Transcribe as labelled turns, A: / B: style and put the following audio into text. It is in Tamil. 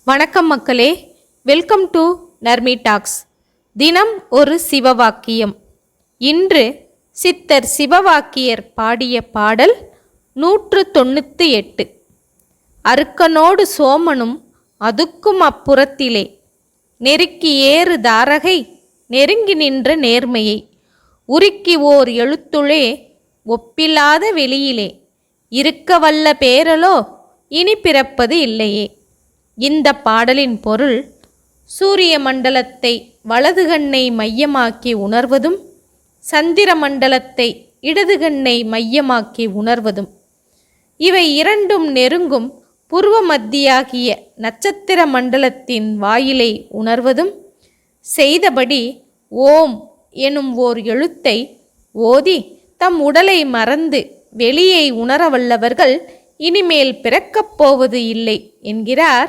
A: வணக்கம் மக்களே, வெல்கம் டு நர்மி டாக்ஸ். தினம் ஒரு சிவவாக்கியம். இன்று சித்தர் சிவவாக்கியர் பாடிய பாடல் 198. அருக்கனோடு சோமனும் அதுக்கும் அப்புறத்திலே நெருக்கி ஏறு தாரகை நெருங்கி நின்ற நேர்மையை உருக்கி ஓர் எழுத்துளே ஒப்பில்லாத வெளியிலே இருக்க வல்ல பேரலோ இனி பிறப்பது இல்லையே. இந்த பாடலின் பொருள், சூரிய மண்டலத்தை வலது கண்ணை மையமாக்கி உணர்வதும் சந்திர மண்டலத்தை இடது கண்ணை மையமாக்கி உணர்வதும், இவை இரண்டும் நெருங்கும் பூர்வ மத்தியாகிய நட்சத்திர மண்டலத்தின் வாயிலை உணர்வதும் செய்தபடி ஓம் எனும் ஓர் எழுத்தை ஓதி தம் உடலை மறந்து வெளியை உணர வல்லவர்கள் இனிமேல் பிறக்கப் போவது இல்லை என்கிறார்